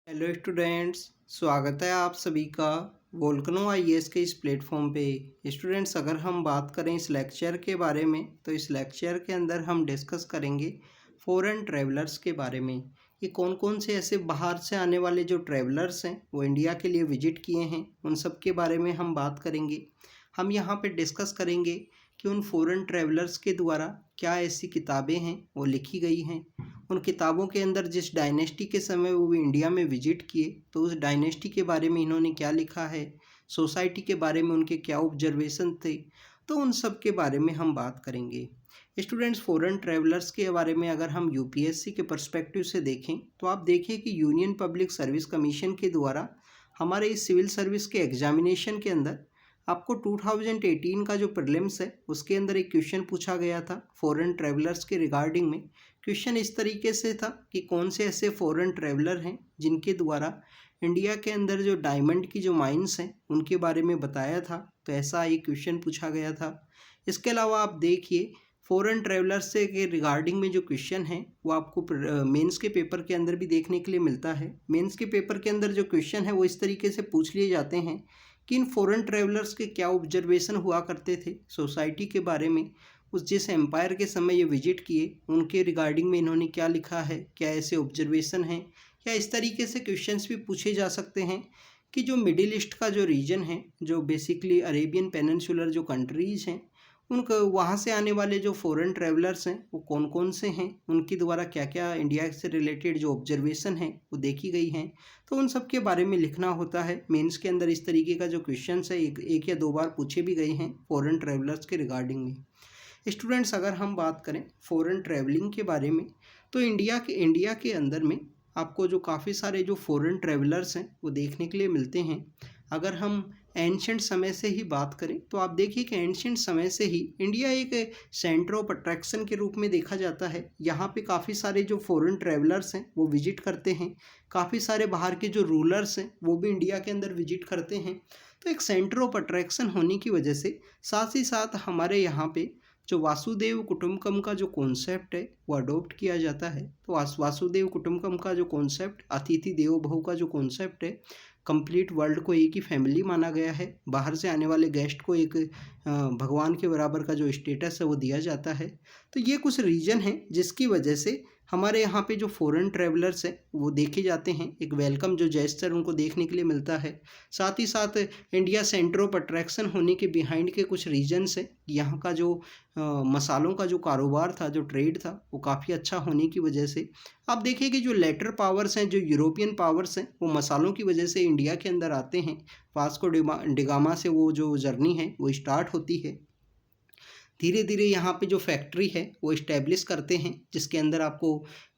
Hello students, स्वागत है आप सभी का वोल्केनो आईएएस के इस प्लेटफॉर्म पे। स्टूडेंट्स, अगर हम बात करें इस लेक्चर के बारे में तो इस लेक्चर के अंदर हम डिस्कस करेंगे फॉरेन ट्रैवलर्स के बारे में। ये कौन कौन से ऐसे बाहर से आने वाले जो ट्रैवलर्स हैं वो इंडिया के लिए विजिट किए हैं, उन सब के बारे में हम बात करेंगे। हम यहाँ पे डिस्कस करेंगे कि उन फॉरेन ट्रैवलर्स के द्वारा क्या ऐसी किताबें हैं वो लिखी गई हैं, उन किताबों के अंदर जिस डायनेस्टी के समय वो इंडिया में विजिट किए तो उस डायनेस्टी के बारे में इन्होंने क्या लिखा है, सोसाइटी के बारे में उनके क्या ऑब्जर्वेशन थे, तो उन सब के बारे में हम बात करेंगे। स्टूडेंट्स, फॉरेन ट्रैवलर्स के बारे में अगर हम यूपीएससी के पर्सपेक्टिव से देखें तो आप देखिए कि यूनियन पब्लिक सर्विस कमीशन के द्वारा हमारे इस सिविल सर्विस के एग्जामिनेशन के अंदर आपको 2018 का जो प्रीलिम्स है उसके अंदर एक क्वेश्चन पूछा गया था फॉरेन ट्रैवलर्स के रिगार्डिंग में। क्वेश्चन इस तरीके से था कि कौन से ऐसे फॉरेन ट्रैवलर हैं जिनके द्वारा इंडिया के अंदर जो डायमंड की जो माइंस हैं उनके बारे में बताया था। तो ऐसा एक क्वेश्चन पूछा गया था। इसके अलावा आप देखिए फॉरेन ट्रैवलर्स से के रिगार्डिंग में जो क्वेश्चन है वो आपको मेंस के पेपर के अंदर भी देखने के लिए मिलता है। मेंस के पेपर के अंदर जो क्वेश्चन है वो इस तरीके से पूछ लिए जाते हैं कि इन फॉरेन ट्रैवलर्स के क्या ऑब्जर्वेशन हुआ करते थे सोसाइटी के बारे में, उस जिस एम्पायर के समय ये विजिट किए उनके रिगार्डिंग में इन्होंने क्या लिखा है, क्या ऐसे ऑब्जर्वेशन हैं। या इस तरीके से क्वेश्चंस भी पूछे जा सकते हैं कि जो मिडिल ईस्ट का जो रीजन है, जो बेसिकली अरेबियन पेनिनसुलर जो कंट्रीज़ हैं, उनको वहाँ से आने वाले जो फॉरेन ट्रैवलर्स हैं वो कौन कौन से हैं, उनके द्वारा क्या क्या इंडिया से रिलेटेड जो ऑब्जर्वेशन हैं वो देखी गई हैं, तो उन सब के बारे में लिखना होता है। मेंस के अंदर इस तरीके का जो क्वेश्चंस है एक या दो बार पूछे भी गए हैं फॉरेन ट्रैवलर्स के रिगार्डिंग में। स्टूडेंट्स, अगर हम बात करें फॉरेन ट्रैवलिंग के बारे में तो इंडिया के अंदर में आपको जो काफ़ी सारे जो फॉरेन ट्रैवलर्स हैं वो देखने के लिए मिलते हैं। अगर हम एंशंट समय से ही बात करें तो आप देखिए कि एंशंट समय से ही इंडिया एक सेंटर ऑफ अट्रैक्शन के रूप में देखा जाता है। यहाँ पे काफ़ी सारे जो फॉरेन ट्रैवलर्स हैं वो विजिट करते हैं, काफ़ी सारे बाहर के जो रूलर्स हैं वो भी इंडिया के अंदर विजिट करते हैं। तो एक सेंटर ऑफ अट्रैक्शन होने की वजह से साथ ही साथ हमारे यहाँ पे जो वासुदेव कुटुंबकम का जो कॉन्सेप्ट है वो अडोप्ट किया जाता है। तो वासुदेव कुटुंबकम का जो कॉन्सेप्ट, अतिथि देवो भव का जो कॉन्सेप्ट है, कंप्लीट वर्ल्ड को एक ही फैमिली माना गया है। बाहर से आने वाले गेस्ट को एक भगवान के बराबर का जो स्टेटस है वो दिया जाता है। तो ये कुछ रीज़न है जिसकी वजह से हमारे यहाँ पे जो फॉरेन ट्रैवलर्स हैं वो देखे जाते हैं, एक वेलकम जो जेस्चर उनको देखने के लिए मिलता है। साथ ही साथ इंडिया सेंटर ऑफ अट्रैक्शन होने के बिहाइंड के कुछ रीजन्स हैं। यहाँ का जो मसालों का जो कारोबार था, जो ट्रेड था, वो काफ़ी अच्छा होने की वजह से आप देखिए कि जो लेटर पावर्स हैं, जो यूरोपियन पावर्स हैं, वो मसालों की वजह से इंडिया के अंदर आते हैं। वास्को डिगामा से वो जो जर्नी है वो स्टार्ट होती है। धीरे धीरे यहाँ पे जो फैक्ट्री है वो इस्टेब्लिश करते हैं, जिसके अंदर आपको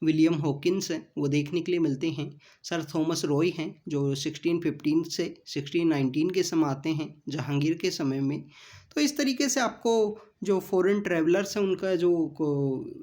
विलियम हॉकिंस हैं वो देखने के लिए मिलते हैं। सर थॉमस रॉय हैं जो 1615 से 1619 के समय आते हैं जहांगीर के समय में। तो इस तरीके से आपको जो फॉरेन ट्रैवलर्स हैं उनका जो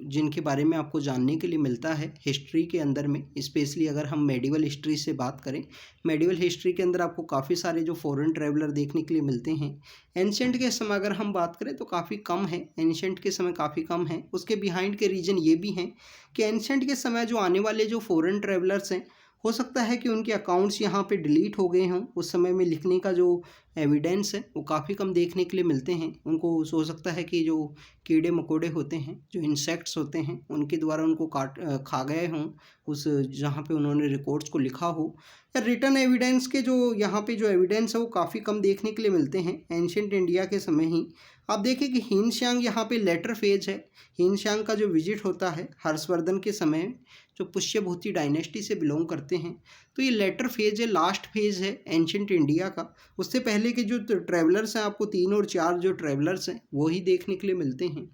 जिनके बारे में आपको जानने के लिए मिलता है हिस्ट्री के अंदर में। स्पेशली अगर हम मेडिवल हिस्ट्री से बात करें, मेडिवल हिस्ट्री के अंदर आपको काफ़ी सारे जो फॉरेन ट्रैवलर देखने के लिए मिलते हैं। एंशंट के समय अगर हम बात करें तो काफ़ी कम है, एंशंट के समय काफ़ी कम है। उसके बिहाइंड के रीजन ये भी हैं कि एंशंट के समय जो आने वाले जो फॉरेन ट्रैवलर्स हैं हो सकता है कि उनके अकाउंट्स यहाँ पे डिलीट हो गए हों। उस समय में लिखने का जो एविडेंस है वो काफ़ी कम देखने के लिए मिलते हैं। उनको हो सकता है कि जो कीड़े मकोड़े होते हैं, जो इंसेक्ट्स होते हैं, उनके द्वारा उनको खा गए हों उस जहाँ पे उन्होंने रिकॉर्ड्स को लिखा हो। या रिटर्न एविडेंस के जो यहाँ पे जो एविडेंस है वो काफ़ी कम देखने के लिए मिलते हैं एंशंट इंडिया के समय ही। आप देखिए कि हीनशांग यहाँ पे लेटर फेज है। हीनशांग का जो विजिट होता है हर्षवर्धन के समय, जो पुष्यभूति डायनेस्टी से बिलोंग करते हैं, तो ये लेटर फेज है, लास्ट फेज है एंशंट इंडिया का। उससे पहले के जो ट्रैवलर्स हैं आपको 3 और 4 जो ट्रैवलर्स हैं वो ही देखने के लिए मिलते हैं।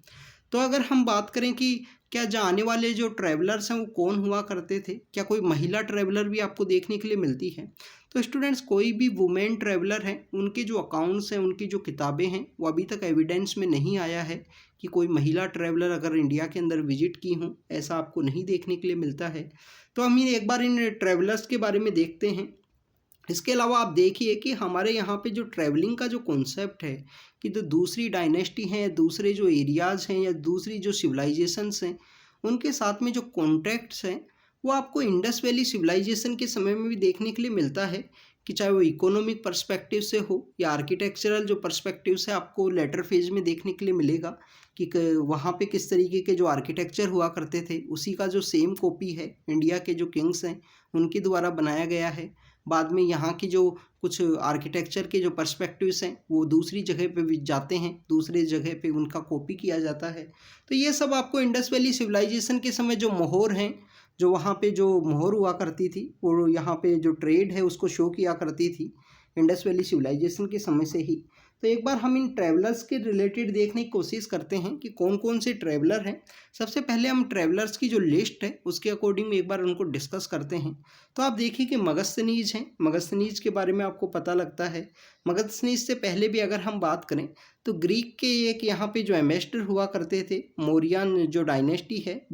तो अगर हम बात करें कि क्या जाने वाले जो ट्रैवलर्स हैं वो कौन हुआ करते थे, क्या कोई महिला ट्रैवलर भी आपको देखने के लिए मिलती है? तो स्टूडेंट्स, कोई भी वुमेन ट्रैवलर हैं उनके जो अकाउंट्स हैं, उनकी जो किताबें हैं वो अभी तक एविडेंस में नहीं आया है कि कोई महिला ट्रैवलर अगर इंडिया के अंदर विजिट की हों, ऐसा आपको नहीं देखने के लिए मिलता है। तो हम एक बार इन ट्रैवलर्स के बारे में देखते हैं। इसके अलावा आप देखिए कि हमारे यहाँ पे जो ट्रैवलिंग का जो कॉन्सेप्ट है कि जो दूसरी डायनेस्टी हैं, दूसरे जो एरियाज़ हैं या दूसरी जो सिविलाइजेशंस हैं, उनके साथ में जो कॉन्टैक्ट्स हैं वो आपको इंडस वैली सिविलाइजेशन के समय में भी देखने के लिए मिलता है कि चाहे वो इकोनॉमिक पर्सपेक्टिव से हो या आर्किटेक्चरल जो पर्सपेक्टिव से आपको लेटर फेज में देखने के लिए मिलेगा कि वहाँ पे किस तरीके के जो आर्किटेक्चर हुआ करते थे, उसी का जो सेम कॉपी है इंडिया के जो किंग्स हैं उनके द्वारा बनाया गया है। बाद में यहाँ की जो कुछ आर्किटेक्चर के जो पर्सपेक्टिव्स हैं वो दूसरी जगह पे भी जाते हैं, दूसरे जगह पे उनका कॉपी किया जाता है। तो ये सब आपको इंडस वैली सिविलाइजेशन के समय जो मोहर हैं, जो वहाँ पे जो मोहर हुआ करती थी, वो यहाँ पे जो ट्रेड है उसको शो किया करती थी इंडस वैली सिविलाइजेशन के समय से ही। तो एक बार हम इन ट्रैवलर्स के रिलेटेड देखने की कोशिश करते हैं कि कौन कौन से ट्रैवलर हैं। सबसे पहले हम ट्रैवलर्स की जो लिस्ट है उसके अकॉर्डिंग एक बार उनको डिस्कस करते हैं। तो आप देखिए कि मगस्थनीज हैं, मगस्थनीज के बारे में आपको पता लगता है। मगस्थनीज से पहले भी अगर हम बात करें तो ग्रीक के एक यहाँ पे जो एम्बेसडर हुआ करते थे, मौर्यन जो डायनेस्टी है,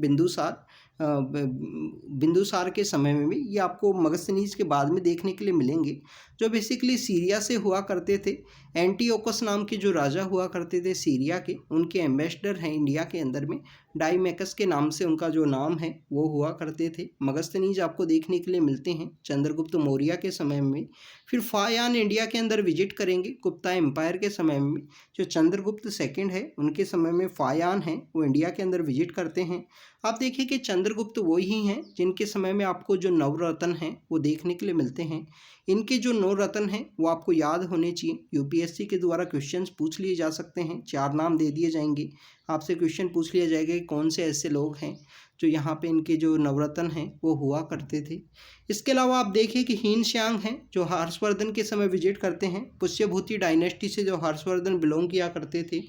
बिंदुसार के समय में भी ये आपको मगस्थनीज के बाद में देखने के लिए मिलेंगे, जो बेसिकली सीरिया से हुआ करते थे। एंटीओकस नाम के जो राजा हुआ करते थे सीरिया के, उनके एम्बेसडर हैं इंडिया के अंदर में, डाइमेकस के नाम से उनका जो नाम है वो हुआ करते थे। मगस्थनीज आपको देखने के लिए मिलते हैं चंद्रगुप्त मौर्य के समय में। फिर फायान इंडिया के अंदर विजिट करेंगे गुप्ता एम्पायर के समय में। जो चंद्रगुप्त सेकंड है उनके समय में फायान है वो इंडिया के अंदर विजिट करते हैं। आप देखिए कि चंद्रगुप्त वो ही हैं जिनके समय में आपको जो नवरत्न हैं वो देखने के लिए मिलते हैं। इनके जो 9 रत्न हैं वो आपको याद होने चाहिए, यूपीएससी के द्वारा क्वेश्चंस पूछ लिए जा सकते हैं। 4 नाम दे दिए जाएंगे, आपसे क्वेश्चन पूछ लिया जाएगा कि कौन से ऐसे लोग हैं जो यहाँ पे इनके जो नवरत्न हैं वो हुआ करते थे। इसके अलावा आप देखिए कि हीन श्यांग हैं जो हर्षवर्धन के समय विजिट करते हैं। पुष्यभूति डायनेस्टी से जो हर्षवर्धन बिलोंग किया करते थे।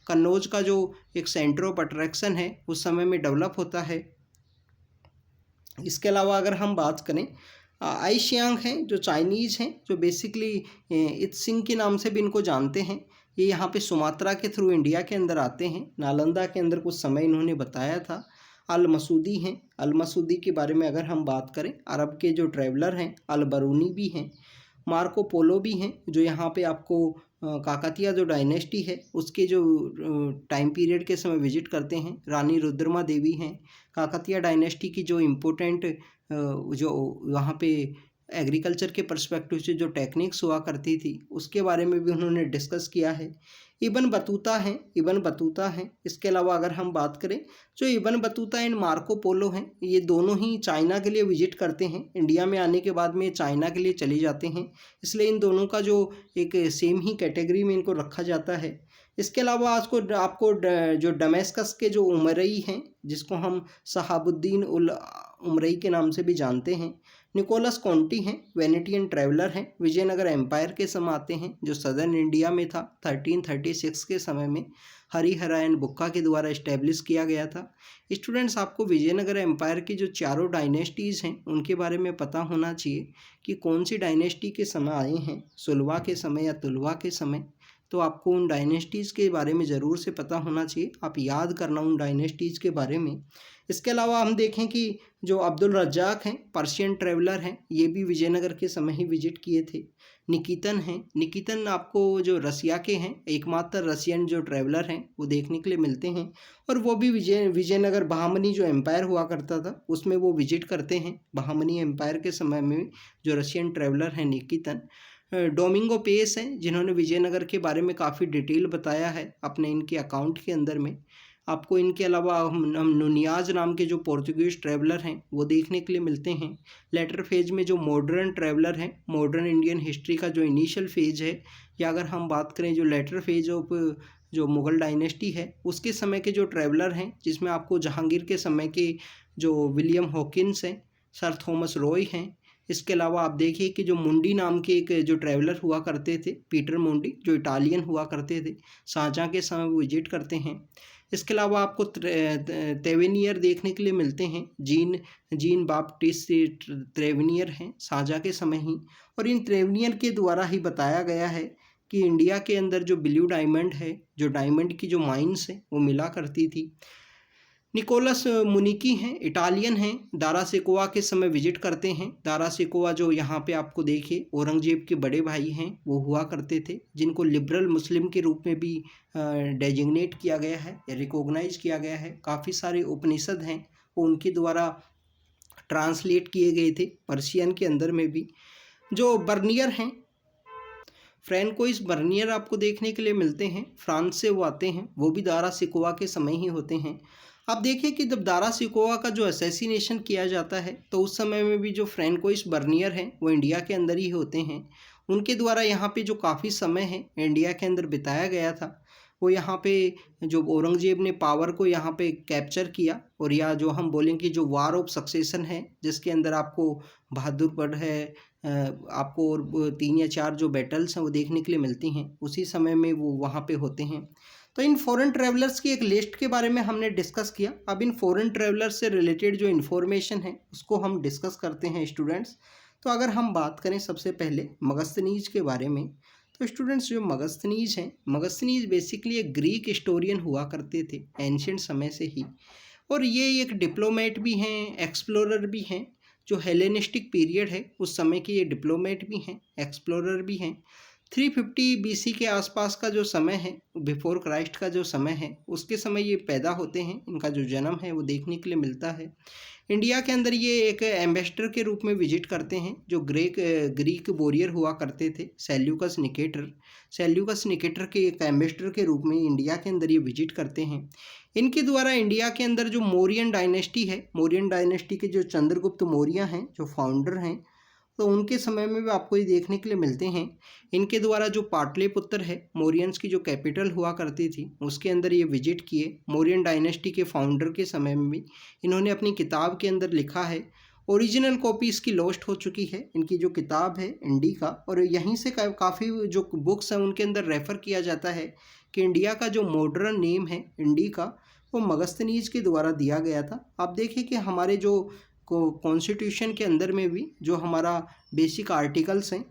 कन्नौज का जो एक सेंटर ऑफ अट्रैक्शन है उस समय में डेवलप होता है। इसके अलावा अगर हम बात करें आई शियांग हैं जो चाइनीज़ हैं, जो बेसिकली इत्सिंग के नाम से भी इनको जानते हैं। ये यहाँ पे सुमात्रा के थ्रू इंडिया के अंदर आते हैं। नालंदा के अंदर कुछ समय इन्होंने बताया था। अल मसूदी हैं, अल मसूदी के बारे में अगर हम बात करें, अरब के जो ट्रैवलर हैं, अल बरूनी भी हैं, मार्को पोलो भी हैं, जो यहाँ पे आपको काकतिया जो डायनेस्टी है उसके जो टाइम पीरियड के समय विजिट करते हैं। रानी रुद्रमा देवी हैं। काकतिया डायनेस्टी की जो इम्पोर्टेंट जो वहाँ पे एग्रीकल्चर के पर्सपेक्टिव से जो टेक्निक्स हुआ करती थी उसके बारे में भी उन्होंने डिस्कस किया है। इब्न बतूता हैं, इब्न बतूता हैं। इसके अलावा अगर हम बात करें, जो Ibn Battuta and Marco Polo हैं, ये दोनों ही चाइना के लिए विजिट करते हैं। इंडिया में आने के बाद में चाइना के लिए चले जाते हैं, इसलिए इन दोनों का जो एक सेम ही कैटेगरी में इनको रखा जाता है। इसके अलावा आपको जो डमेस्कस के जो उमरई हैं, जिसको हम सहाबुद्दीन उल उमरई के नाम से भी जानते हैं। निकोलस कॉन्टी हैं, वेनेटियन ट्रैवलर हैं, विजयनगर एम्पायर के समय आते हैं, जो सदर्न इंडिया में था। 1336 के समय में हरिहरा एंड बुक्का के द्वारा इस्टेब्लिश किया गया था। स्टूडेंट्स, आपको विजयनगर एम्पायर की जो चारों डायनेस्टीज़ हैं उनके बारे में पता होना चाहिए कि कौन सी डायनेस्टी के समय आए हैं, सुलवा के समय या तुलवा के समय। तो आपको उन डायनेस्टीज़ के बारे में ज़रूर से पता होना चाहिए, आप याद करना उन डायनेस्टीज़ के बारे में। इसके अलावा हम देखें कि जो अब्दुल रज्जाक हैं, पर्शियन ट्रैवलर हैं, ये भी विजयनगर के समय ही विजिट किए थे। निकितन हैं, निकितन आपको जो रसिया के हैं, एकमात्र रसियन जो ट्रैवलर हैं वो देखने के लिए मिलते हैं, और वो भी विजयनगर बहामनी जो एम्पायर हुआ करता था उसमें वो विजिट करते हैं। बहामनी एम्पायर के समय में जो रशियन ट्रैवलर हैं निकितन। डोमिंगो पेस हैं, जिन्होंने विजयनगर के बारे में काफ़ी डिटेल बताया है अपने इनके अकाउंट के अंदर में। आपको इनके अलावा हम नुनियाज नाम के जो पोर्चुगीज़ ट्रैवलर हैं वो देखने के लिए मिलते हैं। लेटर फेज में जो मॉडर्न ट्रैवलर हैं, मॉडर्न इंडियन हिस्ट्री का जो इनिशियल फेज है, या अगर हम बात करें जो लेटर फेज ऑफ जो मुग़ल डायनेस्टी है उसके समय के जो ट्रैवलर हैं, जिसमें आपको जहांगीर के समय के जो विलियम हॉकिंस हैं, सर थॉमस रॉय हैं। इसके अलावा आप देखिए कि जो मुंडी नाम के एक जो ट्रैवलर हुआ करते थे, पीटर मुंडी, जो इटालियन हुआ करते थे, शाहजहाँ के समय वो विजिट करते हैं। इसके अलावा आपको त्रेवेनियर देखने के लिए मिलते हैं। जीन बाप्टिस्ट त्रेवेनियर हैं शाहजहाँ के समय ही, और इन त्रेवेनियर के द्वारा ही बताया गया है कि इंडिया के अंदर जो ब्लू डायमंड है, जो डायमंड की जो माइंस है वो मिला करती थी। निकोलस मुनिकी हैं, इटालियन हैं, दारा सिकोवा के समय विजिट करते हैं। दारा सिकोवा जो यहाँ पे आपको देखिए औरंगजेब के बड़े भाई हैं वो हुआ करते थे, जिनको लिबरल मुस्लिम के रूप में भी डेजिग्नेट किया गया है या रिकॉग्नाइज किया गया है। काफ़ी सारे उपनिषद हैं वो उनके द्वारा ट्रांसलेट किए गए थे पर्शियन के अंदर में भी। जो बर्नियर हैं, फ्रैंकोइस बर्नियर आपको देखने के लिए मिलते हैं, फ्रांस से वो आते हैं, वो भी दारा सिकोवा के समय ही होते हैं। आप देखिए कि जब दारा सिकोवा का जो असैसिनेशन किया जाता है तो उस समय में भी जो फ्रैंकोइस बर्नियर हैं वो इंडिया के अंदर ही होते हैं। उनके द्वारा यहाँ पे जो काफ़ी समय है इंडिया के अंदर बिताया गया था, वो यहाँ पे जो औरंगजेब ने पावर को यहाँ पे कैप्चर किया, और या जो हम बोलें कि जो वार ऑफ सक्सेशन है जिसके अंदर आपको बहादुरगढ़ है, आपको और 3 या 4 जो बैटल्स हैं वो देखने के लिए मिलती हैं, उसी समय में वो वहाँ पे होते हैं। तो इन फॉरेन ट्रैवलर्स की एक लिस्ट के बारे में हमने डिस्कस किया। अब इन फॉरेन ट्रैवलर्स से रिलेटेड जो इन्फॉर्मेशन है उसको हम डिस्कस करते हैं स्टूडेंट्स। तो अगर हम बात करें सबसे पहले मगस्थनीज के बारे में, तो स्टूडेंट्स जो मगस्थनीज हैं, मगस्थनीज बेसिकली एक ग्रीक हिस्टोरियन हुआ करते थे एंशिएंट समय से ही, और ये एक डिप्लोमेट भी हैं, एक्सप्लोरर भी हैं। जो हेलेनिस्टिक पीरियड है उस समय के ये डिप्लोमेट भी हैं, एक्सप्लोरर भी हैं। 350 बीसी के आसपास का जो समय है, बिफोर क्राइस्ट का जो समय है, उसके समय ये पैदा होते हैं, इनका जो जन्म है वो देखने के लिए मिलता है। इंडिया के अंदर ये एक एम्बेसडर के रूप में विजिट करते हैं, जो ग्रीक वॉरियर हुआ करते थे सेल्यूकस निकेटर के एक एम्बेसडर के रूप में इंडिया के अंदर ये विजिट करते हैं। इनके द्वारा इंडिया के अंदर जो मौर्यन डायनेस्टी है, मौर्यन डायनेस्टी के जो चंद्रगुप्त मौर्य हैं, जो फाउंडर हैं, तो उनके समय में भी आपको ये देखने के लिए मिलते हैं। इनके द्वारा जो पाटलिपुत्र है, मौर्यंस की जो कैपिटल हुआ करती थी, उसके अंदर ये विजिट किए। मौर्यन डायनेस्टी के फाउंडर के समय में भी इन्होंने अपनी किताब के अंदर लिखा है। ओरिजिनल कॉपी इसकी लॉस्ट हो चुकी है, इनकी जो किताब है इंडिका, और यहीं से काफ़ी जो बुक्स हैं उनके अंदर रेफ़र किया जाता है कि इंडिया का जो मॉडर्न नेम है इंडिका, वो मगस्थनीज के द्वारा दिया गया था। आप देखिए कि हमारे जो कॉन्स्टिट्यूशन के अंदर में भी जो हमारा बेसिक आर्टिकल्स हैं,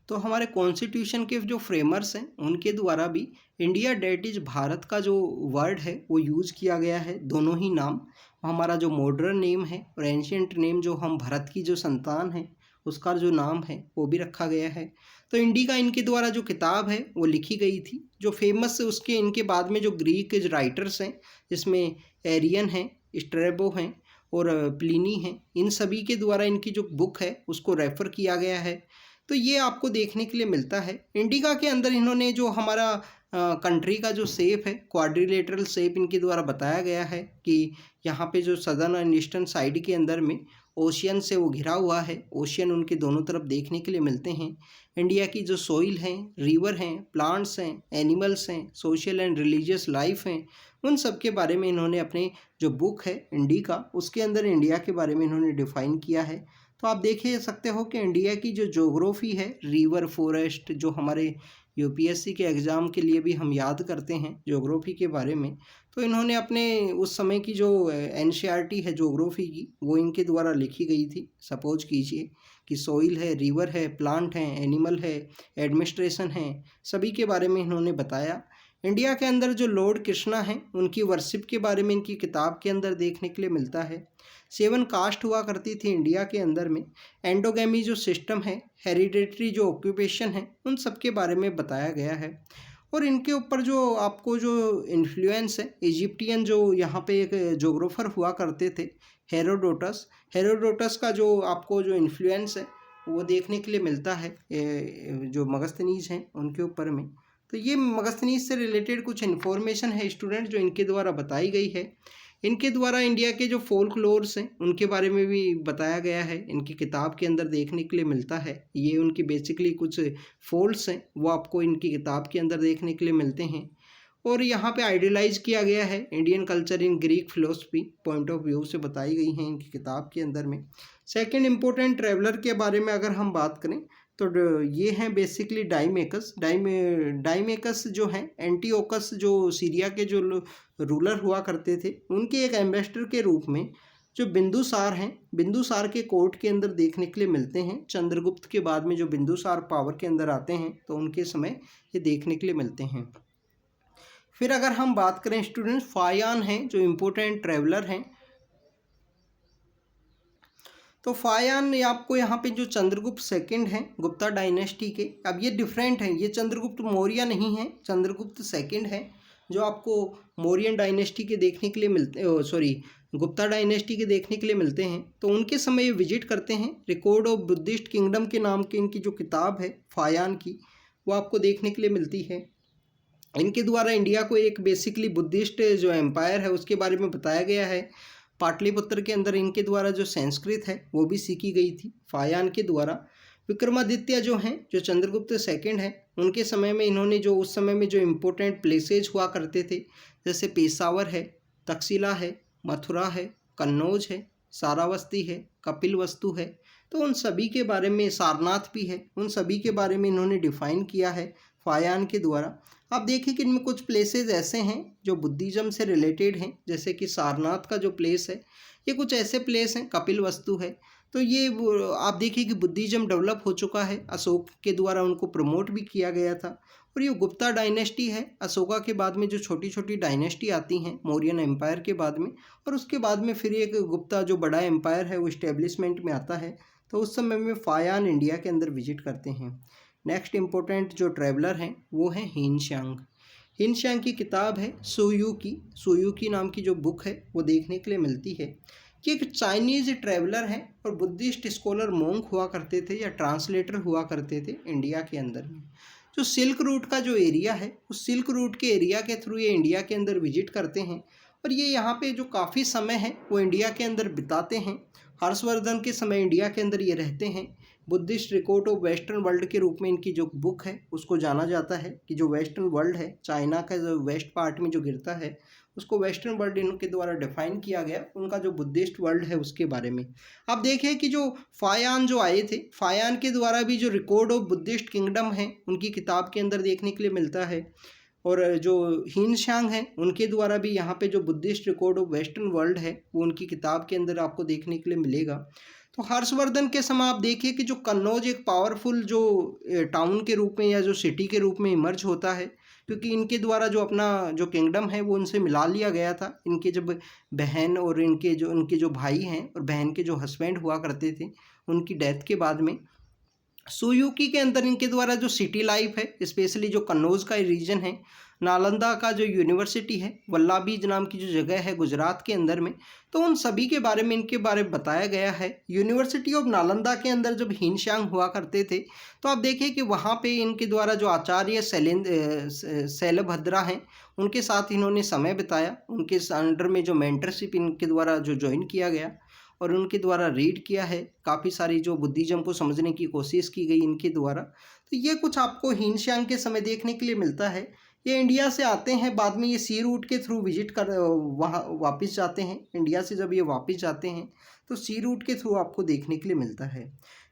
तो हमारे कॉन्स्टिट्यूशन के जो फ्रेमर्स हैं उनके द्वारा भी इंडिया डेट इज़ भारत का जो वर्ड है वो यूज़ किया गया है, दोनों ही नाम। हमारा जो मॉडर्न नेम है और एंशिएंट नेम जो हम भारत की जो संतान है उसका जो नाम है वो भी रखा गया है। तो इंडिका इनके द्वारा जो किताब है वो लिखी गई थी, जो फेमस उसके इनके बाद में जो ग्रीक राइटर्स हैं, जिसमें एरियन हैं, स्ट्रैबो हैं और प्लिनी हैं, इन सभी के द्वारा इनकी जो बुक है उसको रेफ़र किया गया है। तो ये आपको देखने के लिए मिलता है। इंडिका के अंदर इन्होंने जो हमारा कंट्री का जो शेप है, क्वाड्रिलेटरल शेप इनके द्वारा बताया गया है कि यहाँ पे जो सदर्न एंड ईस्टर्न साइड के अंदर में ओशियन से वो घिरा हुआ है, ओशियन उनके दोनों तरफ देखने के लिए मिलते हैं। इंडिया की जो सोइल हैं, रिवर हैं, प्लांट्स हैं, एनिमल्स हैं, सोशल एंड रिलीजियस लाइफ हैं, उन सब के बारे में इन्होंने अपने जो बुक है इंडिका, उसके अंदर इंडिया के बारे में इन्होंने डिफ़ाइन किया है। तो आप देख सकते हो कि इंडिया की जो ज्योग्राफी है, रिवर, फॉरेस्ट, जो हमारे यूपीएससी के एग्ज़ाम के लिए भी हम याद करते हैं ज्योग्राफी के बारे में, तो इन्होंने अपने उस समय की जो एनसीईआरटी है ज्योग्राफी की, वो इनके द्वारा लिखी गई थी। सपोज कीजिए कि सोइल है, रिवर है, प्लांट हैं, एनिमल है, एडमिनिस्ट्रेशन है, सभी के बारे में इन्होंने बताया। इंडिया के अंदर जो लॉर्ड कृष्णा हैं उनकी वर्शिप के बारे में इनकी किताब के अंदर देखने के लिए मिलता है। 7 कास्ट हुआ करती थी इंडिया के अंदर में। एंडोगेमी जो सिस्टम है, हेरिडेटरी जो ऑक्यूपेशन है, उन सब के बारे में बताया गया है। और इनके ऊपर जो आपको जो इन्फ्लुएंस है, इजिप्टियन जो यहाँ पे एक जोग्राफर हुआ करते थे, हेरोडोटस का जो आपको जो इन्फ्लुएंस है वो देखने के लिए मिलता है जो मगस्थनीज हैं उनके ऊपर में। तो ये मगस्थनीज से रिलेटेड कुछ इन्फॉर्मेशन है स्टूडेंट जो इनके द्वारा बताई गई है। इनके द्वारा इंडिया के जो फोल्कलोर्स हैं उनके बारे में भी बताया गया है, इनकी किताब के अंदर देखने के लिए मिलता है। ये उनकी बेसिकली कुछ फोल्ड्स हैं वो आपको इनकी किताब के अंदर देखने के लिए मिलते हैं। और यहाँ पे आइडियलाइज किया गया है Indian culture in Greek philosophy point of view से बताई गई हैं इनकी किताब के अंदर में। सेकंड इम्पोर्टेंट ट्रैवलर के बारे में अगर हम बात करें तो ये हैं बेसिकली डाइमेकस जो हैं, एंटीओकस जो सीरिया के जो रूलर हुआ करते थे, उनके एक एम्बेसडर के रूप में जो बिंदुसार हैं, बिंदुसार के कोर्ट के अंदर देखने के लिए मिलते हैं। चंद्रगुप्त के बाद में जो बिंदुसार पावर के अंदर आते हैं तो उनके समय ये देखने के लिए मिलते हैं। फिर अगर हम बात करें स्टूडेंट्स, फायान हैं जो इम्पोर्टेंट ट्रैवलर हैं। तो फायान आपको यहाँ पे जो चंद्रगुप्त सेकंड हैं गुप्ता डायनेस्टी के, अब ये डिफरेंट हैं, ये चंद्रगुप्त मौर्य नहीं हैं, चंद्रगुप्त सेकंड हैं जो आपको मौर्यन डायनेस्टी के देखने के लिए मिलते, गुप्ता डायनेस्टी के देखने के लिए मिलते हैं। तो उनके समय ये विजिट करते हैं। रिकॉर्ड ऑफ बुद्धिस्ट किंगडम के नाम की इनकी जो किताब है फायान की, वो आपको देखने के लिए मिलती है। इनके द्वारा इंडिया को एक बेसिकली बुद्धिस्ट जो एम्पायर है उसके बारे में बताया गया है। पाटलिपुत्र के अंदर इनके द्वारा जो संस्कृत है वो भी सीखी गई थी फायान के द्वारा। विक्रमादित्य जो हैं, जो चंद्रगुप्त सेकंड हैं, उनके समय में इन्होंने जो उस समय में जो इम्पोर्टेंट प्लेसेज हुआ करते थे, जैसे पेशावर है, तक्षशिला है, मथुरा है, कन्नौज है, सारावस्ती है, कपिल वस्तु है, तो उन सभी के बारे में, सारनाथ भी है, उन सभी के बारे में इन्होंने डिफाइन किया है फायान के द्वारा। आप देखिए कि इनमें कुछ प्लेसेस ऐसे हैं जो बुद्धिज़्म से रिलेटेड हैं, जैसे कि सारनाथ का जो प्लेस है, ये कुछ ऐसे प्लेस हैं, कपिल वस्तु है। तो ये आप देखिए कि बुद्धिज़्म डेवलप हो चुका है, अशोक के द्वारा उनको प्रमोट भी किया गया था। और ये गुप्ता डायनेस्टी है, अशोका के बाद में जो छोटी छोटी डायनेस्टी आती हैं मौर्यन एम्पायर के बाद में, और उसके बाद में फिर एक गुप्ता जो बड़ा एम्पायर है वो इस्टेब्लिशमेंट में आता है। तो उस समय में फायान इंडिया के अंदर विजिट करते हैं। नेक्स्ट इम्पोर्टेंट जो ट्रैवलर हैं वो हैं हिनशांग। हिनशांग की किताब है सुयुकी नाम की जो बुक है वो देखने के लिए मिलती है कि एक चाइनीज़ ट्रैवलर हैं और बुद्धिस्ट स्कॉलर मोंक हुआ करते थे या ट्रांसलेटर हुआ करते थे इंडिया के अंदर में। जो सिल्क रूट का जो एरिया है, उस सिल्क रूट के एरिया के थ्रू ये इंडिया के अंदर विजिट करते हैं और ये यहाँ पे जो काफ़ी समय है वो इंडिया के अंदर बिताते हैं। हर्षवर्धन के समय इंडिया के अंदर ये रहते हैं। Buddhist record of western world के रूप में इनकी जो बुक है उसको जाना जाता है कि जो वेस्टर्न वर्ल्ड है, चाइना का जो वेस्ट पार्ट में जो गिरता है, उसको वेस्टर्न वर्ल्ड इनके द्वारा डिफाइन किया गया, उनका जो बुद्धिस्ट वर्ल्ड है उसके बारे में। आप देखिए कि जो फायान जो आए थे, फायान के द्वारा भी जो रिकॉर्ड ऑफ बुद्धिस्ट किंगडम है उनकी किताब के अंदर देखने के लिए मिलता है। और जो हिनशांग हैं उनके द्वारा भी यहाँ पे जो Buddhist record of western world है वो उनकी किताब के अंदर आपको देखने के लिए मिलेगा। तो हर्षवर्धन के समय आप देखिए कि जो कन्नौज एक पावरफुल जो टाउन के रूप में या जो सिटी के रूप में इमर्ज होता है, क्योंकि इनके द्वारा जो अपना जो किंगडम है वो उनसे मिला लिया गया था। इनके जब बहन और उनके जो भाई हैं और बहन के जो हस्बैंड हुआ करते थे, उनकी डेथ के बाद में सुयुकी के अंदर इनके द्वारा जो सिटी लाइफ है, स्पेशली जो कन्नौज का रीजन है, नालंदा का जो यूनिवर्सिटी है, वल्लाबीज नाम की जो जगह है गुजरात के अंदर में, तो उन सभी के बारे में इनके बारे में बताया गया है। यूनिवर्सिटी ऑफ नालंदा के अंदर जब हिनशांग हुआ करते थे तो आप देखिए कि वहाँ पे इनके द्वारा जो आचार्य शैलभद्रा हैं उनके साथ इन्होंने समय बिताया। उनके अंडर में जो मेंटरशिप इनके द्वारा जो ज्वाइन किया गया और उनके द्वारा रीड किया है, काफ़ी सारी जो बुद्धिज़्म को समझने की कोशिश की गई इनके द्वारा। तो ये कुछ आपको हिनशांग के समय देखने के लिए मिलता है। ये इंडिया से आते हैं, बाद में ये सी रूट के थ्रू विजिट कर वहाँ वापस जाते हैं। इंडिया से जब ये वापस जाते हैं तो सी रूट के थ्रू आपको देखने के लिए मिलता है।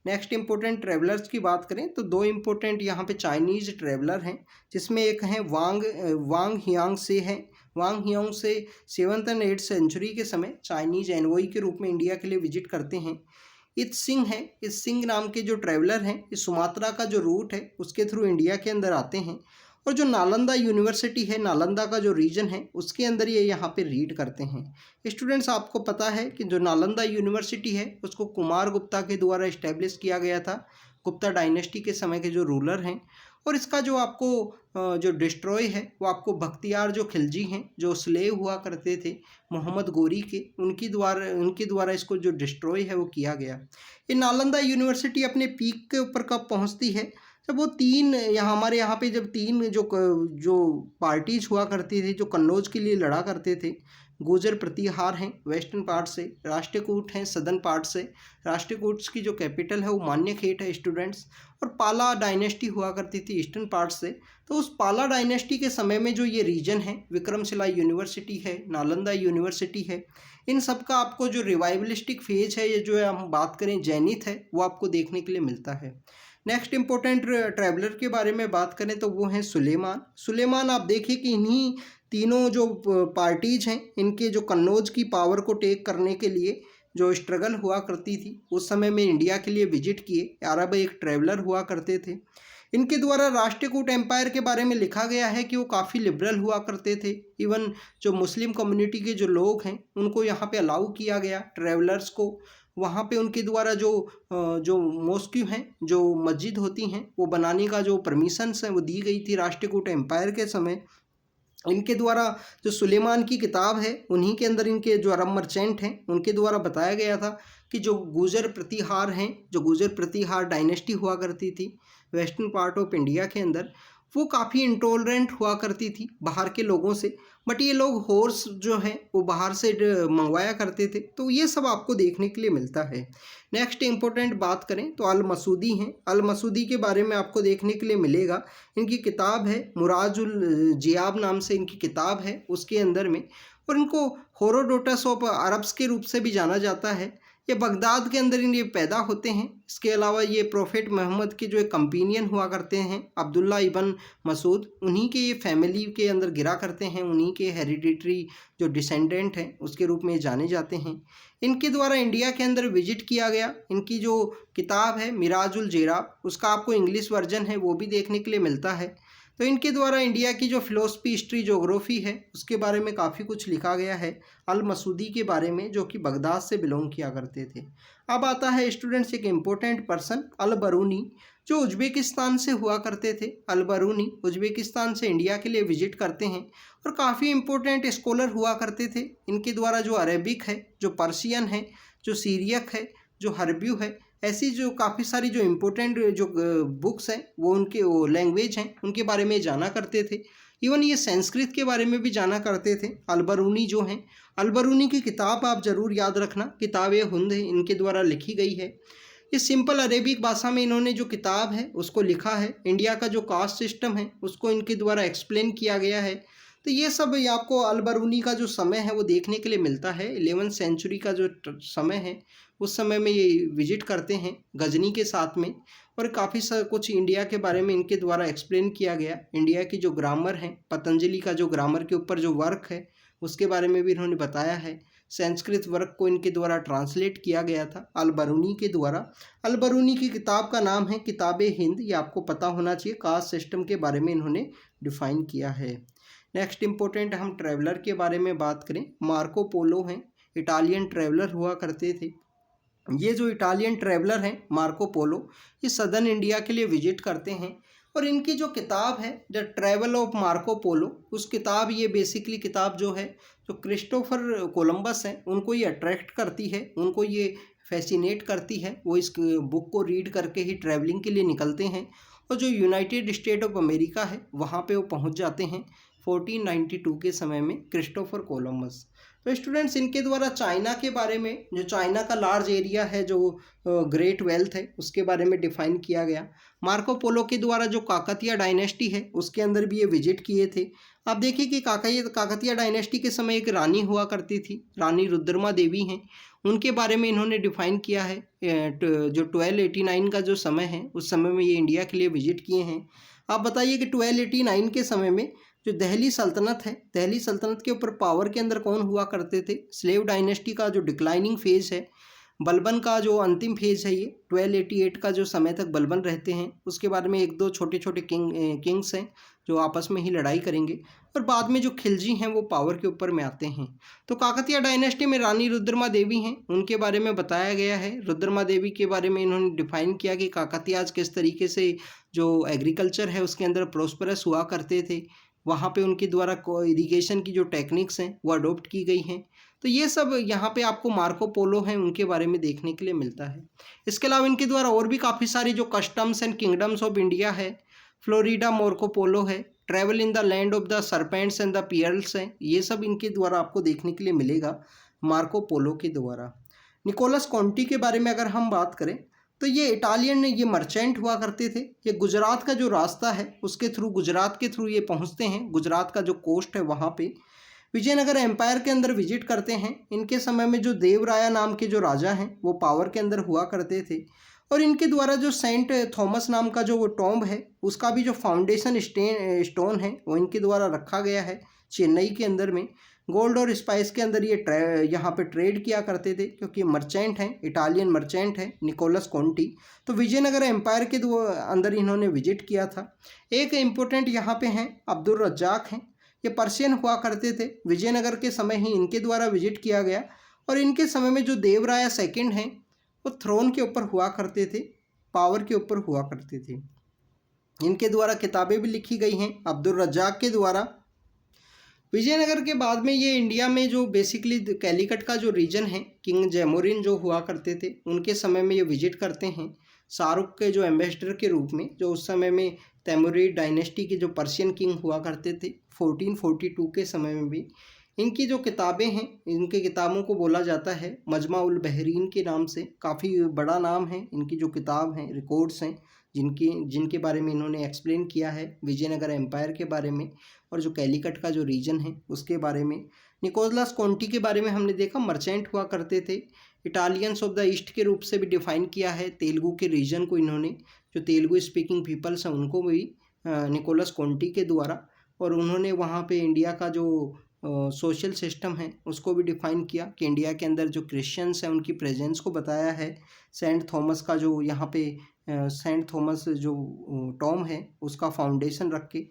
नेक्स्ट इंपॉर्टेंट ट्रैवलर्स की बात करें तो दो इंपॉर्टेंट यहाँ पे चाइनीज़ ट्रैवलर हैं, जिसमें एक हैं वांग हियांग से हैं। वांग हियांग से 7th and 8th सेंचुरी के समय चाइनीज़ एनवॉय के रूप में इंडिया के लिए विजिट करते हैं। इत सिंह है, इत सिंह नाम के जो ट्रैवलर हैं, इस सुमात्रा का जो रूट है उसके थ्रू इंडिया के अंदर आते हैं और जो नालंदा यूनिवर्सिटी है, नालंदा का जो रीजन है उसके अंदर ये यहाँ पे रीड करते हैं। स्टूडेंट्स, आपको पता है कि जो नालंदा यूनिवर्सिटी है उसको कुमार गुप्ता के द्वारा इस्टेब्लिश किया गया था, गुप्ता डायनेस्टी के समय के जो रूलर हैं। और इसका जो आपको जो डिस्ट्रॉय है वो आपको बख्तियार जो खिलजी हैं, जो स्लेव हुआ करते थे मोहम्मद गोरी के, उनके द्वारा इसको जो डिस्ट्रॉय है वो किया गया। ये नालंदा यूनिवर्सिटी अपने पीक के ऊपर कब पहुंचती है, जब वो हमारे यहाँ पे जब तीन जो पार्टीज हुआ करती थी जो कन्नौज के लिए लड़ा करते थे। गुर्जर प्रतिहार हैं वेस्टर्न पार्ट से, राष्ट्रकूट हैं सदर्न पार्ट से। राष्ट्रकूट की जो कैपिटल है वो मान्यखेट है स्टूडेंट्स। और पाला डायनेस्टी हुआ करती थी ईस्टर्न पार्ट से। तो उस पाला डायनेस्टी के समय में जो ये रीजन है, विक्रमशिला यूनिवर्सिटी है, नालंदा यूनिवर्सिटी है, इन सब का आपको जो रिवाइवलिस्टिक फेज है, ये जो है हम बात करें जैनिथ है, वो आपको देखने के लिए मिलता है। नेक्स्ट इंपॉर्टेंट ट्रैवलर के बारे में बात करें तो वो हैं सुलेमान। आप देखिए कि इन्हीं तीनों जो पार्टीज हैं, इनके जो कन्नौज की पावर को टेक करने के लिए जो स्ट्रगल हुआ करती थी उस समय में इंडिया के लिए विजिट किए अरब एक ट्रैवलर हुआ करते थे। इनके द्वारा राष्ट्रकूट एम्पायर के बारे में लिखा गया है कि वो काफ़ी लिबरल हुआ करते थे। इवन जो मुस्लिम कम्युनिटी के जो लोग हैं उनको यहाँ पे अलाउ किया गया, ट्रैवलर्स को। वहाँ पे उनके द्वारा जो मॉस्क्यू हैं, जो मस्जिद होती हैं, वो बनाने का जो परमिशंस हैं वो दी गई थी राष्ट्रकूट एम्पायर के समय। इनके द्वारा जो सुलेमान की किताब है उन्हीं के अंदर इनके जो अरब मर्चेंट हैं उनके द्वारा बताया गया था कि जो गुर्जर प्रतिहार हैं, जो गुर्जर प्रतिहार डायनेस्टी हुआ करती थी वेस्टर्न पार्ट ऑफ इंडिया के अंदर, वो काफ़ी इंटॉलरेंट हुआ करती थी बाहर के लोगों से। बट ये लोग हॉर्स जो है वो बाहर से मंगवाया करते थे। तो ये सब आपको देखने के लिए मिलता है। नेक्स्ट इंपॉर्टेंट बात करें तो अल मसूदी हैं। अल मसूदी के बारे में आपको देखने के लिए मिलेगा, इनकी किताब है मुराजुल जियाब नाम से इनकी किताब है उसके अंदर में, और इनको होरोडोटस ऑफ अरब्स के रूप से भी जाना जाता है। ये बगदाद के अंदर ये पैदा होते हैं। इसके अलावा ये प्रोफेट मोहम्मद के जो एक कंपेनियन हुआ करते हैं अब्दुल्ला इबन मसूद, उन्हीं के ये फैमिली के अंदर गिरा करते हैं, उन्हीं के हेरिडिटरी जो डिसेंडेंट हैं उसके रूप में जाने जाते हैं। इनके द्वारा इंडिया के अंदर विजिट किया गया। इनकी जो किताब है मिराजुल जेराब, उसका आपको इंग्लिश वर्जन है वो भी देखने के लिए मिलता है। तो इनके द्वारा इंडिया की जो फिलोसफी, हिस्ट्री, ज्योग्राफी है उसके बारे में काफ़ी कुछ लिखा गया है अल मसूदी के बारे में, जो कि बगदाद से बिलोंग किया करते थे। अब आता है स्टूडेंट्स एक इम्पोर्टेंट पर्सन अल बरूनी, जो उज्बेकिस्तान से हुआ करते थे। अल बरूनी उज्बेकिस्तान से इंडिया के लिए विजिट करते हैं और काफ़ी इम्पोर्टेंट स्कॉलर हुआ करते थे। इनके द्वारा जो अरेबिक है, जो पर्शियन है, जो सीरियक है, जो हर्ब्यू है, ऐसी जो काफ़ी सारी जो इम्पोर्टेंट जो बुक्स हैं वो उनके वो लैंग्वेज हैं उनके बारे में जाना करते थे। इवन ये संस्कृत के बारे में भी जाना करते थे। अलबरूनी जो हैं, अलबरूनी की किताब आप ज़रूर याद रखना, किताब हुंद इनके द्वारा लिखी गई है। ये सिंपल अरेबिक भाषा में इन्होंने जो किताब है उसको लिखा है। इंडिया का जो कास्ट सिस्टम है उसको इनके द्वारा एक्सप्लेन किया गया है। तो ये सब ये आपको अलबरूनी का जो समय है वो देखने के लिए मिलता है। 11वीं सेंचुरी का जो समय है उस समय में ये विजिट करते हैं गजनी के साथ में, और काफ़ी कुछ इंडिया के बारे में इनके द्वारा एक्सप्लेन किया गया। इंडिया की जो ग्रामर है, पतंजलि का जो ग्रामर के ऊपर जो वर्क है उसके बारे में भी इन्होंने बताया है। संस्कृत वर्क को इनके द्वारा ट्रांसलेट किया गया था अलबरूनी के द्वारा। अलबरूनी की किताब का नाम है किताब हिंद, ये आपको पता होना चाहिए। कास्ट सिस्टम के बारे में इन्होंने डिफाइन किया है। नेक्स्ट इम्पोर्टेंट हम ट्रैवलर के बारे में बात करें, मार्को पोलो हैं, इटालियन ट्रैवलर हुआ करते थे। ये जो इटालियन ट्रैवलर हैं मार्को पोलो, ये सदर्न इंडिया के लिए विजिट करते हैं, और इनकी जो किताब है the travel of Marco Polo, उस किताब ये बेसिकली किताब जो है जो क्रिस्टोफर कोलंबस हैं उनको ये अट्रैक्ट करती है, उनको ये फैसिनेट करती है। वो इस बुक को रीड करके ही ट्रैवलिंग के लिए निकलते हैं, और जो यूनाइटेड स्टेट ऑफ अमेरिका है वहाँ पे वो पहुँच जाते हैं 1492 के समय में, क्रिस्टोफर कोलंबस। तो स्टूडेंट्स इनके द्वारा चाइना के बारे में, जो चाइना का लार्ज एरिया है, जो ग्रेट वेल्थ है, उसके बारे में डिफाइन किया गया। मार्को पोलो के द्वारा जो काकतिया डायनेस्टी है उसके अंदर भी ये विजिट किए थे। आप देखिए कि काकतिया डायनेस्टी के समय एक रानी हुआ करती थी, रानी रुद्रमा देवी हैं, उनके बारे में इन्होंने डिफाइन किया है। जो 1289 का जो समय है उस समय में ये इंडिया के लिए विजिट किए हैं। आप बताइए कि 1289 के समय में जो दिल्ली सल्तनत है, दिल्ली सल्तनत के ऊपर पावर के अंदर कौन हुआ करते थे? स्लेव डायनेस्टी का जो डिक्लाइनिंग फेज है, बलबन का जो अंतिम फेज है, ये 1288 का जो समय तक बलबन रहते हैं। उसके बाद में एक दो छोटे छोटे किंग्स हैं जो आपस में ही लड़ाई करेंगे, और बाद में जो खिलजी हैं वो पावर के ऊपर में आते हैं। तो काकतिया डायनेस्टी में रानी रुद्रमा देवी हैं, उनके बारे में बताया गया है। रुद्रमा देवी के बारे में इन्होंने डिफाइन किया कि काकतियाज किस तरीके से जो एग्रीकल्चर है उसके अंदर प्रोस्परस हुआ करते थे, वहाँ पे उनके द्वारा इरिगेशन की जो टेक्निक्स हैं वो अडोप्ट की गई हैं। तो ये सब यहाँ पे आपको मार्को पोलो हैं उनके बारे में देखने के लिए मिलता है। इसके अलावा इनके द्वारा और भी काफ़ी सारी जो customs and kingdoms of India है, फ्लोरिडा मार्को पोलो है, travel in the land of the serpents and the pearls हैं, ये सब इनके द्वारा आपको देखने के लिए मिलेगा मार्को पोलो के द्वारा। निकोलस कॉन्टी के बारे में अगर हम बात करें तो ये इटालियन ये मर्चेंट हुआ करते थे। ये गुजरात का जो रास्ता है उसके थ्रू, गुजरात के थ्रू ये पहुंचते हैं, गुजरात का जो कोस्ट है वहाँ पे विजयनगर एम्पायर के अंदर विजिट करते हैं। इनके समय में जो देवराया नाम के जो राजा हैं वो पावर के अंदर हुआ करते थे, और इनके द्वारा जो सेंट थॉमस नाम का जो वो टॉम्ब है उसका भी जो फाउंडेशन स्टोन है वो इनके द्वारा रखा गया है चेन्नई के अंदर में। गोल्ड और स्पाइस के अंदर ये यहाँ पे ट्रेड किया करते थे, क्योंकि मर्चेंट हैं, इटालियन मर्चेंट हैं निकोलस कॉन्टी। तो विजयनगर एम्पायर के अंदर इन्होंने विजिट किया था। एक इम्पोर्टेंट यहाँ पे हैं अब्दुल रज्जाक हैं, ये पर्शियन हुआ करते थे। विजयनगर के समय ही इनके द्वारा विजिट किया गया, और इनके समय में जो देवराया सेकंड हैं वो थ्रोन के ऊपर हुआ करते थे, पावर के ऊपर हुआ करते थे। इनके द्वारा किताबें भी लिखी गई हैं अब्दुल रज्जाक के द्वारा। विजयनगर के बाद में ये इंडिया में जो बेसिकली कैलीकट का जो रीजन है, किंग जैमोरिन जो हुआ करते थे उनके समय में ये विजिट करते हैं शाहरुख के जो एम्बेसडर के रूप में, जो उस समय में तैमूरिड डायनेस्टी के जो पर्शियन किंग हुआ करते थे 1442 के समय में भी। इनकी जो किताबें हैं, इनके किताबों को बोला जाता है मजमा उल बहरीन के नाम से, काफ़ी बड़ा नाम है। इनकी जो किताब हैं, रिकॉर्ड्स हैं जिनके बारे में इन्होंने एक्सप्लेन किया है विजयनगर एम्पायर के बारे में और जो कैलीकट का जो रीजन है उसके बारे में। निकोलस कॉन्टी के बारे में हमने देखा मर्चेंट हुआ करते थे, इटालियंस ऑफ द ईस्ट के रूप से भी डिफाइन किया है। तेलुगु के रीजन को इन्होंने, जो तेलुगु स्पीकिंग पीपल्स हैं उनको भी निकोलस कॉन्टी के द्वारा, और उन्होंने वहाँ पे इंडिया का जो सोशल सिस्टम है उसको भी डिफाइन किया कि इंडिया के अंदर जो क्रिश्चियंस हैं उनकी प्रेजेंस को बताया है। सेंट थॉमस का जो यहाँ पे सेंट थॉमस जो टॉम है उसका फाउंडेशन रख के।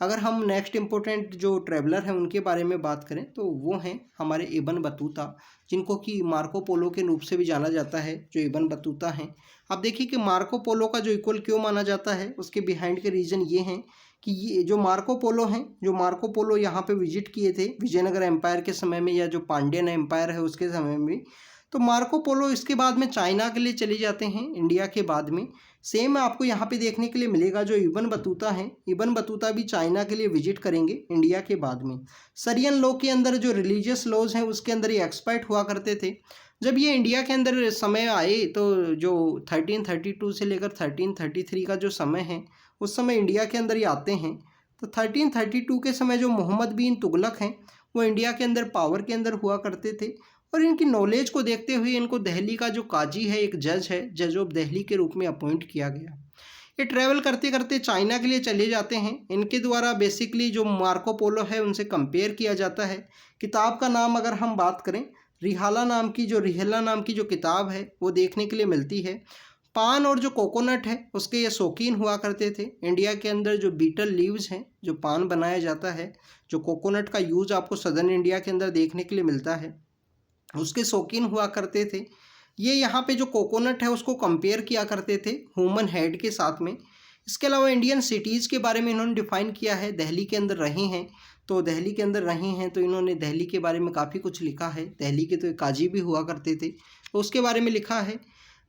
अगर हम नेक्स्ट इम्पोर्टेंट जो ट्रैवलर हैं उनके बारे में बात करें तो वो हैं हमारे इब्न बतूता, जिनको कि मार्को पोलो के रूप से भी जाना जाता है। जो इब्न बतूता हैं, आप देखिए कि मार्को पोलो का जो इक्वल क्यों माना जाता है, उसके बिहाइंड के रीज़न ये हैं कि ये जो मार्को पोलो हैं, जो मार्को पोलो यहाँ पे विजिट किए थे विजयनगर एम्पायर के समय में या जो पांड्यन एम्पायर है उसके समय में, तो मार्को पोलो इसके बाद में चाइना के लिए चले जाते हैं इंडिया के बाद में। सेम आपको यहाँ पे देखने के लिए मिलेगा, जो इब्न बतूता हैं, इब्न बतूता भी चाइना के लिए विजिट करेंगे इंडिया के बाद में। सरियन लॉ के अंदर जो रिलीजियस लॉज हैं उसके अंदर ये एक्सपर्ट हुआ करते थे। जब ये इंडिया के अंदर समय आए तो जो 1332 से लेकर 1333 का जो समय है उस समय इंडिया के अंदर ये आते हैं। तो 1332 के समय जो मोहम्मद बिन तुगलक हैं वो इंडिया के अंदर पावर के अंदर हुआ करते थे, और इनकी नॉलेज को देखते हुए इनको दिल्ली का जो काजी है, एक जज है, जज ऑफ दिल्ली के रूप में अपॉइंट किया गया। ये ट्रैवल करते करते चाइना के लिए चले जाते हैं। इनके द्वारा बेसिकली जो मार्को पोलो है उनसे कंपेयर किया जाता है। किताब का नाम अगर हम बात करें, रिहाला नाम की जो किताब है वो देखने के लिए मिलती है। पान और जो कोकोनट है उसके ये शौकीन हुआ करते थे। इंडिया के अंदर जो बीटल लीव्स हैं, जो पान बनाया जाता है, जो कोकोनट का यूज़ आपको सदर्न इंडिया के अंदर देखने के लिए मिलता है, उसके शौकीन हुआ करते थे। ये यहाँ पे जो कोकोनट है उसको कंपेयर किया करते थे ह्यूमन हेड के साथ में। इसके अलावा इंडियन सिटीज़ के बारे में इन्होंने डिफ़ाइन किया है। दिल्ली के अंदर रहे हैं, तो दिल्ली के अंदर रहे हैं तो इन्होंने दिल्ली के बारे में काफ़ी कुछ लिखा है। दिल्ली के तो एक काजी भी हुआ करते थे, तो उसके बारे में लिखा है।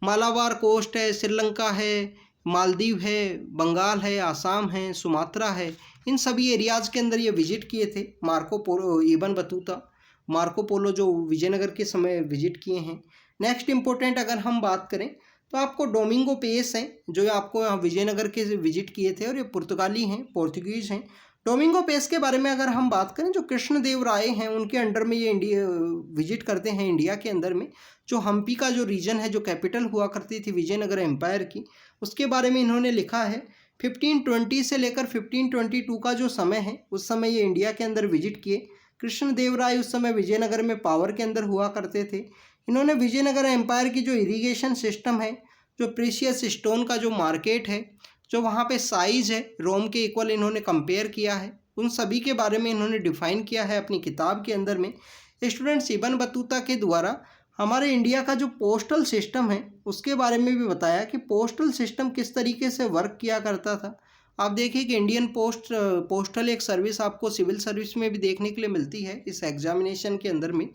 मालाबार कोस्ट है, श्रीलंका है, मालदीव है, बंगाल है, आसाम है, सुमात्रा है, इन सभी एरियाज़ के अंदर ये विजिट किए थे Marco Polo, Ibn Battuta. Marco Polo जो विजयनगर के समय विजिट किए हैं। नेक्स्ट इम्पोर्टेंट अगर हम बात करें तो आपको डोमिंगो पेस हैं, जो आपको यहाँ विजयनगर के विजिट किए थे, और ये पुर्तगाली हैं, पोर्तुगीज़ हैं। डोमिंगो पेस के बारे में अगर हम बात करें, जो कृष्णदेव राय हैं उनके अंडर में ये इंडिया विजिट करते हैं। इंडिया के अंदर में जो हम्पी का जो रीजन है, जो कैपिटल हुआ करती थी विजयनगर एम्पायर की, उसके बारे में इन्होंने लिखा है। 1520 से लेकर 1522 का जो समय है उस समय ये इंडिया के अंदर विजिट किए। कृष्णदेव राय उस समय विजयनगर में पावर के अंदर हुआ करते थे। इन्होंने विजयनगर एम्पायर की जो इरिगेशन सिस्टम है, जो प्रीशियस स्टोन का जो मार्केट है, जो वहाँ पे साइज़ है रोम के इक्वल, इन्होंने कंपेयर किया है। उन सभी के बारे में इन्होंने डिफ़ाइन किया है अपनी किताब के अंदर में। स्टूडेंट्स, इब्न बतूता के द्वारा हमारे इंडिया का जो पोस्टल सिस्टम है उसके बारे में भी बताया कि पोस्टल सिस्टम किस तरीके से वर्क किया करता था। आप देखिए कि इंडियन पोस्टल एक सर्विस आपको सिविल सर्विस में भी देखने के लिए मिलती है इस एग्जामिनेशन के अंदर में,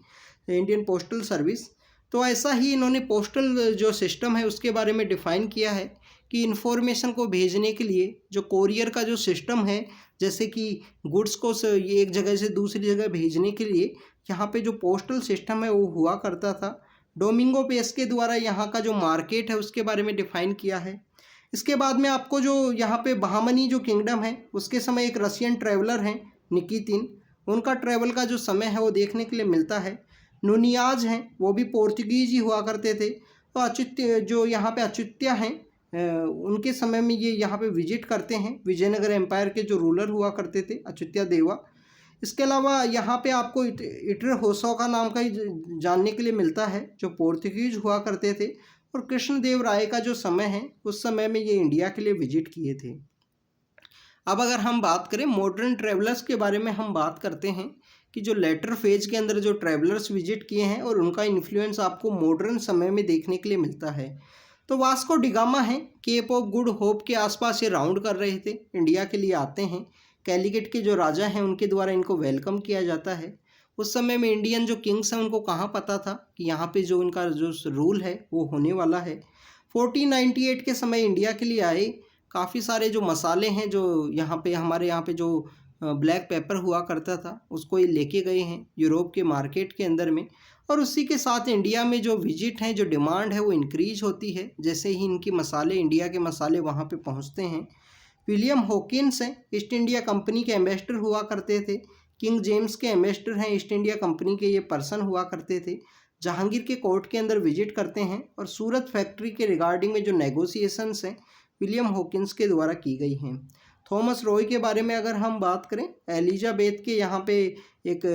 इंडियन पोस्टल सर्विस। तो ऐसा ही इन्होंने पोस्टल जो सिस्टम है उसके बारे में डिफ़ाइन किया है कि इन्फॉर्मेशन को भेजने के लिए जो कोरियर का जो सिस्टम है, जैसे कि गुड्स को एक जगह से दूसरी जगह भेजने के लिए यहाँ पे जो पोस्टल सिस्टम है वो हुआ करता था। डोमिंगो पेस के द्वारा यहाँ का जो मार्केट है उसके बारे में डिफ़ाइन किया है। इसके बाद में आपको जो यहाँ पे बहामनी जो किंगडम है उसके समय एक रशियन ट्रैवलर हैं निकितिन, उनका ट्रैवल का जो समय है वो देखने के लिए मिलता है। नुनियाज हैं, वो भी पोर्तुगीज ही हुआ करते थे। तो अच्युत्य जो यहाँ पे अच्युत्या हैं, उनके समय में ये यहाँ पे विजिट करते हैं। विजयनगर एम्पायर के जो रूलर हुआ करते थे अच्युत्या देवा। इसके अलावा यहाँ पे आपको इटर होसो का नाम का ही जानने के लिए मिलता है, जो पोर्तुगीज हुआ करते थे। और कृष्णदेव राय का जो समय है उस समय में ये इंडिया के लिए विजिट किए थे। अब अगर हम बात करें मॉडर्न ट्रैवलर्स के बारे में, हम बात करते हैं कि जो लेटर फेज के अंदर जो ट्रैवलर्स विजिट किए हैं और उनका इन्फ्लुएंस आपको मॉडर्न समय में देखने के लिए मिलता है। तो वास्को डिगामा है, केप ऑफ गुड होप के आसपास ये राउंड कर रहे थे, इंडिया के लिए आते हैं। कैलिकट के जो राजा हैं उनके द्वारा इनको वेलकम किया जाता है। उस समय में इंडियन जो किंग्स हैं उनको कहाँ पता था कि यहाँ पे जो इनका जो रूल है वो होने वाला है। 1498 के समय इंडिया के लिए आए, काफ़ी सारे जो मसाले हैं जो यहाँ पे हमारे यहाँ पे जो ब्लैक पेपर हुआ करता था उसको ये लेके गए हैं यूरोप के मार्केट के अंदर में। और उसी के साथ इंडिया में जो विजिट हैं, जो डिमांड है वो इंक्रीज होती है जैसे ही इनकी मसाले, इंडिया के मसाले वहाँ पे पहुँचते हैं। विलियम हॉकिंस हैं, ईस्ट इंडिया कंपनी के एम्बेसडर हुआ करते थे। किंग जेम्स के एम्बेसडर हैं ईस्ट इंडिया कंपनी के, ये पर्सन हुआ करते थे। जहांगीर के कोर्ट के अंदर विजिट करते हैं और सूरत फैक्ट्री के रिगार्डिंग में जो नेगोशिएशंस हैं विलियम हॉकिंस के द्वारा की गई हैं। थॉमस रॉय के बारे में अगर हम बात करें, एलिजाबेथ के यहाँ पे एक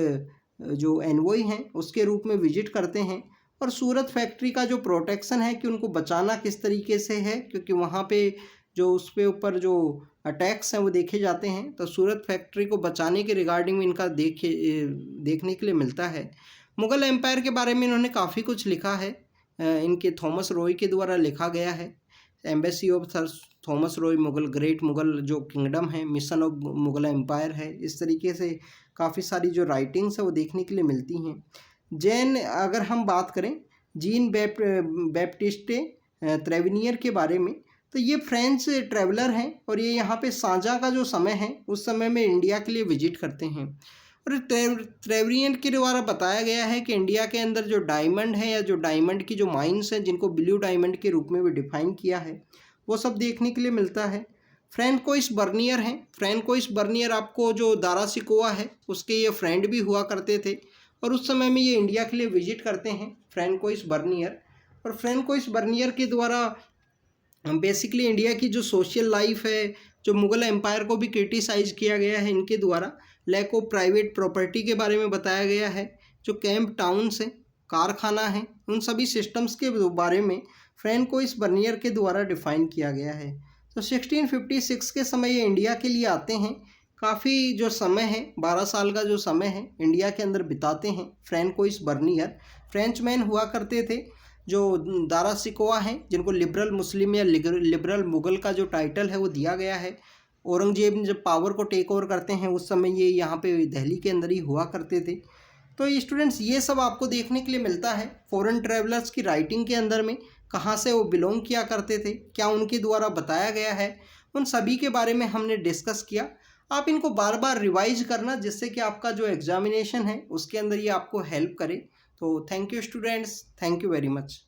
जो एनवॉय हैं उसके रूप में विजिट करते हैं और सूरत फैक्ट्री का जो प्रोटेक्शन है कि उनको बचाना किस तरीके से है, क्योंकि वहाँ पे जो उस पे ऊपर जो अटैक्स हैं वो देखे जाते हैं, तो सूरत फैक्ट्री को बचाने के रिगार्डिंग में इनका देखने के लिए मिलता है। मुग़ल एम्पायर के बारे में इन्होंने काफ़ी कुछ लिखा है, इनके थॉमस रॉय के द्वारा लिखा गया है। Embassy of Thomas Roy, Mughal great Mughal जो किंगडम है, मिशन ऑफ मुग़ल एम्पायर है, इस तरीके से काफ़ी सारी जो राइटिंग्स है वो देखने के लिए मिलती हैं। जैन अगर हम बात करें जीन बैप्टिस्टे ट्रेवेनियर के बारे में, तो ये फ्रेंच ट्रैवलर हैं और ये यहाँ पे सांझा का जो समय है उस समय में इंडिया के लिए विजिट करते हैं। और ट्रेवेनियर के द्वारा बताया गया है कि इंडिया के अंदर जो डायमंड है या जो डायमंड की जो माइंस हैं जिनको ब्लू डायमंड के रूप में भी डिफाइन किया है वो सब देखने के लिए मिलता है। फ्रैंकोइस बर्नियर हैं, फ्रैंकोइस बर्नियर आपको जो दारा सिकोवा है उसके ये फ्रेंड भी हुआ करते थे और उस समय में ये इंडिया के लिए विजिट करते हैं फ्रैंकोइस बर्नियर। और फ्रैंकोइस बर्नियर के द्वारा बेसिकली इंडिया की जो सोशल लाइफ है, जो मुग़ल एम्पायर को भी क्रिटिसाइज़ किया गया है इनके द्वारा, लैक ऑफ प्राइवेट प्रॉपर्टी के बारे में बताया गया है, जो कैंप टाउन्स हैं, कारखाना है, उन सभी सिस्टम्स के बारे में फ्रैंकोइस बर्नियर के द्वारा डिफ़ाइन किया गया है। तो 1656 के समय ये इंडिया के लिए आते हैं, काफ़ी जो समय है 12 साल का जो समय है इंडिया के अंदर बिताते हैं फ्रैंकोइस बर्नियर। फ्रेंचमैन हुआ करते थे जो दारा सिकोवा हैं, जिनको लिबरल मुस्लिम या लिबरल मुग़ल का जो टाइटल है वो दिया गया है। औरंगजेब ने जब पावर को टेक ओवर करते हैं उस समय ये यहाँ पे दिल्ली के अंदर ही हुआ करते थे। तो स्टूडेंट्स ये सब आपको देखने के लिए मिलता है फॉरेन ट्रैवलर्स की राइटिंग के अंदर में, कहाँ से वो बिलोंग किया करते थे, क्या उनके द्वारा बताया गया है, उन सभी के बारे में हमने डिस्कस किया। आप इनको बार बार रिवाइज करना जिससे कि आपका जो एग्जामिनेशन है उसके अंदर ये आपको हेल्प करे। तो thank you students, thank you very much.